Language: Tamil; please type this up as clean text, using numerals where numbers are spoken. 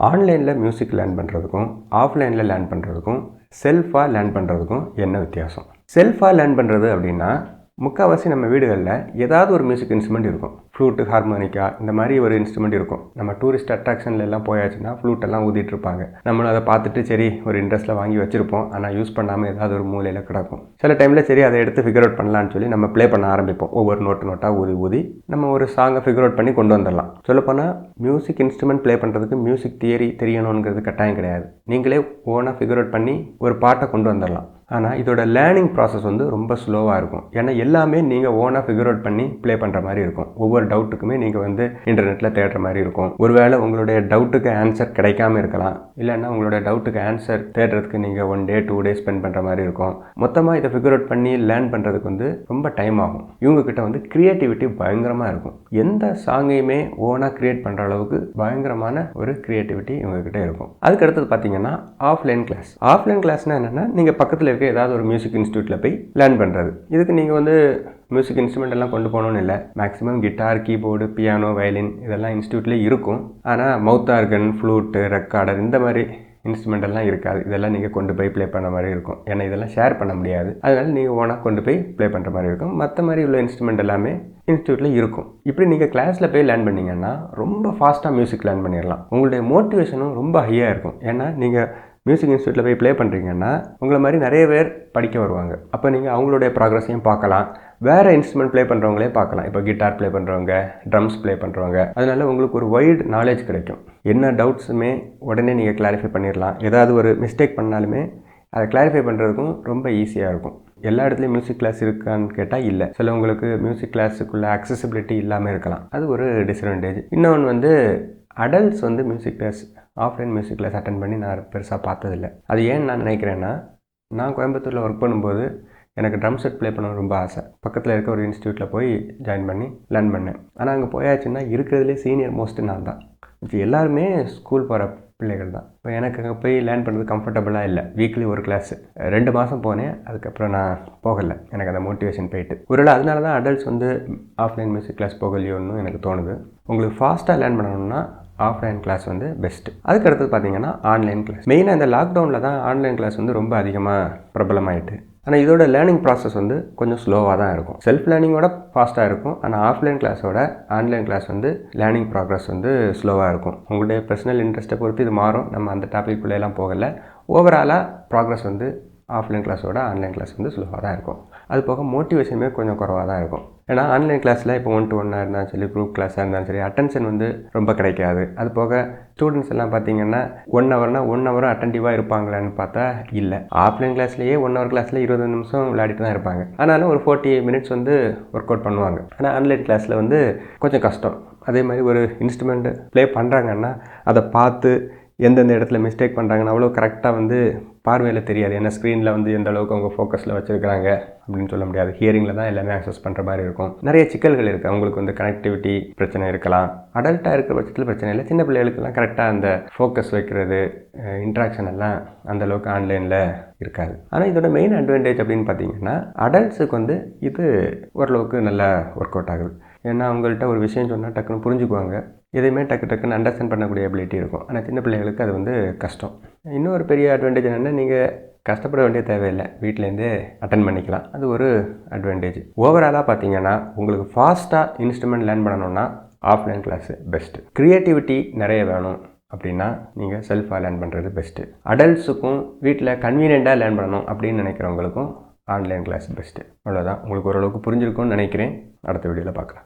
ஆன்லைனில் மியூசிக் லேர்ன் பண்ணுறதுக்கும் ஆஃப்லைனில் லேர்ன் பண்ணுறதுக்கும் செல்ஃபாக லேர்ன் பண்ணுறதுக்கும் என்ன வித்தியாசம்? செல்ஃபாக லேர்ன் பண்ணுறது அப்படின்னா முக்கால்வாசி நம்ம வீடுகளில் ஏதாவது ஒரு மியூசிக் இன்ஸ்ட்ருமெண்ட் இருக்கும். ஃப்ளூட்டு, ஹார்மோனிக்கா இந்த மாதிரி ஒரு இன்ஸ்ட்ருமெண்ட் இருக்கும். நம்ம டூரிஸ்ட் அட்ராக்ஷன்ல எல்லாம் போயாச்சுன்னா ஃப்ளூட்டெல்லாம் ஊதிட்டு இருப்பாங்க. நம்மளும் அதை பார்த்துட்டு சரி ஒரு இன்ட்ரெஸ்ட்டில் வாங்கி வச்சுருப்போம். ஆனால் யூஸ் பண்ணாமல் ஏதாவது ஒரு மூலையில் கிடக்கும். சில டைமில் சரி அதை எடுத்து ஃபிகர் அவுட் பண்ணலான்னு சொல்லி நம்ம ப்ளே பண்ண ஆரம்பிப்போம். ஒவ்வொரு நோட்டாக ஊதி நம்ம ஒரு சாங்கை ஃபிகர் அவுட் பண்ணி கொண்டு வந்துடலாம். சொல்லப்போனால் மியூசிக் இன்ஸ்ட்ருமெண்ட் ப்ளே பண்ணுறதுக்கு மியூசிக் தியரி தெரியணுங்கிறது கட்டாயம் கிடையாது. நீங்களே ஓனாக ஃபிகர் அவுட் பண்ணி ஒரு பாட்டை கொண்டு வந்துடலாம். ஆனால் இதோட லேர்னிங் ப்ராசஸ் வந்து ரொம்ப ஸ்லோவாக இருக்கும். ஏன்னா எல்லாமே நீங்கள் ஓனாக ஃபிகர் அவுட் பண்ணி ப்ளே பண்ணுற மாதிரி இருக்கும். ஒவ்வொரு டவுட்டுக்குமே நீங்கள் வந்து இன்டர்நெட்டில் தேடுற மாதிரி இருக்கும். ஒருவேளை உங்களுடைய டவுட்டுக்கு ஆன்சர் கிடைக்காம இருக்கலாம். இல்லைன்னா உங்களுடைய டவுட்டுக்கு ஆன்சர் தேடுறதுக்கு நீங்கள் 1 day 2 days ஸ்பெண்ட் பண்ணுற மாதிரி இருக்கும். மொத்தமாக இதை ஃபிகர் அவுட் பண்ணி லேர்ன் பண்ணுறதுக்கு வந்து ரொம்ப டைம் ஆகும். இவங்கக்கிட்ட வந்து க்ரியேட்டிவிட்டி பயங்கரமாக இருக்கும். எந்த சாங்கையுமே ஓனாக க்ரியேட் பண்ணுற அளவுக்கு பயங்கரமான ஒரு க்ரியேட்டிவிட்டி இவங்கக்கிட்ட இருக்கும். அதுக்கடுத்தது பார்த்தீங்கன்னா ஆஃப்லைன் கிளாஸ்னால் என்னென்னா நீங்கள் பக்கத்தில் ஏதாவது ஒரு மியூசிக் இன்ஸ்டியூட்டில் போய் லேர்ன் பண்ணுறது. இதுக்கு நீங்கள் வந்து மியூசிக் இன்ஸ்ட்ருமெண்ட் எல்லாம் கொண்டு போகணும்னு இல்லை. Maximum guitar, keyboard, piano, violin இதெல்லாம் இன்ஸ்டியூட்லேயே இருக்கும். ஆனால் மவுத் ஆர்கன், ஃப்ளூட்டு, ரெக்கார்டர் இந்த மாதிரி இன்ஸ்ட்ருமெண்ட் எல்லாம் இருக்காது. இதெல்லாம் நீங்கள் கொண்டு போய் ப்ளே பண்ண மாதிரி இருக்கும். ஏன்னா இதெல்லாம் ஷேர் பண்ண முடியாது. அதனால நீங்கள் ஓனாக கொண்டு போய் ப்ளே பண்ணுற மாதிரி இருக்கும். மற்ற மாதிரி உள்ள இன்ஸ்ட்ருமெண்ட் எல்லாமே இன்ஸ்டியூட்டில் இருக்கும். இப்படி நீங்கள் கிளாஸில் போய் லேர்ன் பண்ணிங்கன்னா ரொம்ப ஃபாஸ்ட்டாக மியூசிக் லேர்ன் பண்ணிடலாம். உங்களுடைய மோட்டிவேஷனும் ரொம்ப ஹையாக இருக்கும். ஏன்னா நீங்கள் மியூசிக் இன்ஸ்டியூட்டில் போய் ப்ளே பண்ணுறீங்கன்னா உங்களை மாதிரி நிறைய பேர் படிக்க வருவாங்க. அப்போ நீங்கள் அவங்களுடைய ப்ராக்ரஸையும் பார்க்கலாம். வேறு இன்ஸ்ட்ருமெண்ட் ப்ளே பண்ணுறவங்களே பார்க்கலாம். இப்போ கிட்டார் ப்ளே பண்ணுறவங்க, ட்ரம்ஸ் ப்ளே பண்ணுறவங்க. அதனால உங்களுக்கு ஒரு வைட் நாலேஜ் கிடைக்கும். என்ன டவுட்ஸுமே உடனே நீங்கள் கிளாரிஃபை பண்ணிடலாம். ஏதாவது ஒரு மிஸ்டேக் பண்ணாலுமே அதை கிளாரிஃபை பண்ணுறதுக்கும் ரொம்ப ஈஸியாக இருக்கும். எல்லா இடத்துலையும் மியூசிக் கிளாஸ் இருக்கான்னு கேட்டால் இல்லை. சிலவங்களுக்கு மியூசிக் கிளாஸுக்குள்ளே அக்சசிபிலிட்டி இல்லாமல் இருக்கலாம். அது ஒரு டிஸ்அட்வான்டேஜ். இன்னொன்று வந்து அடல்ட்ஸ் வந்து music class, offline music class attend பண்ணி நான் பெருசாக பார்த்ததில்லை. அது ஏன்னு நான் நினைக்கிறேன்னா, நான் கோயம்புத்தூரில் ஒர்க் பண்ணும்போது எனக்கு ட்ரம் செட் ப்ளே பண்ண ரொம்ப ஆசை. பக்கத்தில் இருக்க ஒரு இன்ஸ்டியூட்டில் போய் ஜாயின் பண்ணி லேர்ன் பண்ணேன். ஆனால் அங்கே போயாச்சுன்னா இருக்கிறதுலே சீனியர் மோஸ்ட்டு நான் தான். இப்போ எல்லாருமே ஸ்கூல் போகிற பிள்ளைகள் தான். இப்போ எனக்கு அங்கே போய் லேர்ன் பண்ணுறது கம்ஃபர்டபுளாக இல்லை. வீக்லி ஒரு கிளாஸு 2 மாதம் போனேன். அதுக்கப்புறம் நான் போகலை. எனக்கு அந்த மோட்டிவேஷன் போயிட்டு ஒருவேளை அதனால தான் அடல்ட்ஸ் வந்து ஆஃப்லைன் மியூசிக் கிளாஸ் போகலையோன்னு எனக்கு தோணுது. உங்களுக்கு ஃபாஸ்ட்டாக லேர்ன் பண்ணணும்னா ஆஃப்லைன் கிளாஸ் வந்து பெஸ்ட்டு. அதுக்கடுத்தது பார்த்தீங்கன்னா ஆன்லைன் கிளாஸ். மெயினாக இந்த லாக்டவுனில் தான் ஆன்லைன் கிளாஸ் வந்து ரொம்ப அதிகமாக பிரபலமாயிட்டு. ஆனால் இதோட லேர்னிங் ப்ராசஸ் வந்து கொஞ்சம் ஸ்லோவாக தான் இருக்கும். செல்ஃப் லேர்னிங்கோட ஃபாஸ்ட்டாக இருக்கும். ஆனால் ஆஃப்லைன் கிளாஸோட ஆன்லைன் கிளாஸ் வந்து லேர்னிங் ப்ராக்ரஸ் வந்து ஸ்லோவாக இருக்கும். உங்களுடைய பர்சனல் இன்ட்ரெஸ்ட்டை பொறுத்து இது மாறும். நம்ம அந்த டாபிக்குள்ளேலாம் போகலை. ஓவராலாக ப்ராக்ரஸ் வந்து ஆஃப்லைன் கிளாஸோட ஆன்லைன் கிளாஸ் வந்து ஸ்லோவாக தான் இருக்கும். அது போக மோட்டிவேஷனுமே கொஞ்சம் குறவாக தான் இருக்கும். ஏன்னா ஆன்லைன் கிளாஸில் இப்போ 1-to-1 இருந்தாலும் சரி, குரூப் கிளாஸாக இருந்தாலும் சரி, அட்டென்ஷன் வந்து ரொம்ப கிடைக்காது. அது போக ஸ்டூடெண்ட்ஸ் எல்லாம் பார்த்தீங்கன்னா 1 ஹவர்னா 1 ஹவரும் அட்டென்டிவாக இருப்பாங்களான்னு பார்த்தா இல்லை. ஆஃப்லைன் கிளாஸ்லேயே 1 ஹவர் கிளாஸில் 20 நிமிஷம் விளையாடிட்டு தான் இருப்பாங்க. ஆனாலும் ஒரு 48 minutes வந்து ஒர்க் அவுட் பண்ணுவாங்க. ஆனால் ஆன்லைன் கிளாஸில் வந்து கொஞ்சம் கஷ்டம். அதே மாதிரி ஒரு இன்ஸ்ட்ருமெண்ட் ப்ளே பண்ணுறாங்கன்னா அதை பார்த்து எந்தெந்த இடத்துல மிஸ்டேக் பண்ணுறாங்கன்னு அவ்வளோ கரெக்டாக வந்து பார்வையில் தெரியாது. ஏன்னா ஸ்க்ரீனில் வந்து எந்த அளவுக்கு அவங்க ஃபோக்கஸில் வச்சுருக்கிறாங்க அப்படின்னு சொல்ல முடியாது. ஹியரிங்கில் தான் எல்லாமே ஆக்சஸ் பண்ணுற மாதிரி இருக்கும். நிறைய சிக்கல்கள் இருக்குது. அவங்களுக்கு வந்து கனெக்டிவிட்டி பிரச்சனை இருக்கலாம். அடல்ட்டாக இருக்கிற பட்சத்தில் பிரச்சனை இல்லை. சின்ன பிள்ளைகளுக்கெல்லாம் கரெக்டாக அந்த ஃபோக்கஸ் வைக்கிறது, இன்ட்ராக்ஷன் எல்லாம் அந்தளவுக்கு ஆன்லைனில் இருக்காது. ஆனால் இதோட மெயின் அட்வான்டேஜ் அப்படின்னு பார்த்தீங்கன்னா அடல்ட்ஸுக்கு வந்து இது ஓரளவுக்கு நல்லா ஒர்க் அவுட் ஆகுது. ஏன்னா அவங்கள்ட்ட ஒரு விஷயம் சொன்னால் டக்குன்னு புரிஞ்சுக்குவாங்க. எதையுமே டக்குன்னு அண்டர்ஸ்டாண்ட் பண்ணக்கூடிய எபிலிட்டி இருக்கும். ஆனால் சின்ன பிள்ளைகளுக்கு அது வந்து கஷ்டம். இன்னொரு பெரிய அட்வான்டேஜ் என்னென்னா நீங்கள் கஷ்டப்பட வேண்டிய தேவையில்லை. வீட்டிலேருந்தே அட்டன் பண்ணிக்கலாம். அது ஒரு அட்வான்டேஜ். ஓவராலாக பார்த்தீங்கன்னா உங்களுக்கு ஃபாஸ்ட்டாக இன்ஸ்ட்ருமெண்ட் லேர்ன் பண்ணணும்னா ஆஃப்லைன் கிளாஸு பெஸ்ட்டு. க்ரியேட்டிவிட்டி நிறைய வேணும் அப்படின்னா நீங்கள் செல்ஃபாக லேர்ன் பண்ணுறது பெஸ்ட்டு. அடல்ட்ஸுக்கும் வீட்டில் கன்வீனியண்ட்டாக லேர்ன் பண்ணணும் அப்படின்னு நினைக்கிறவங்களுக்கும் ஆன்லைன் கிளாஸ் பெஸ்ட்டு. அவ்வளோதான். உங்களுக்கு ஓரளவுக்கு புரிஞ்சிருக்கும்னு நினைக்கிறேன். அடுத்த வீடியோவில் பார்க்கலாம்.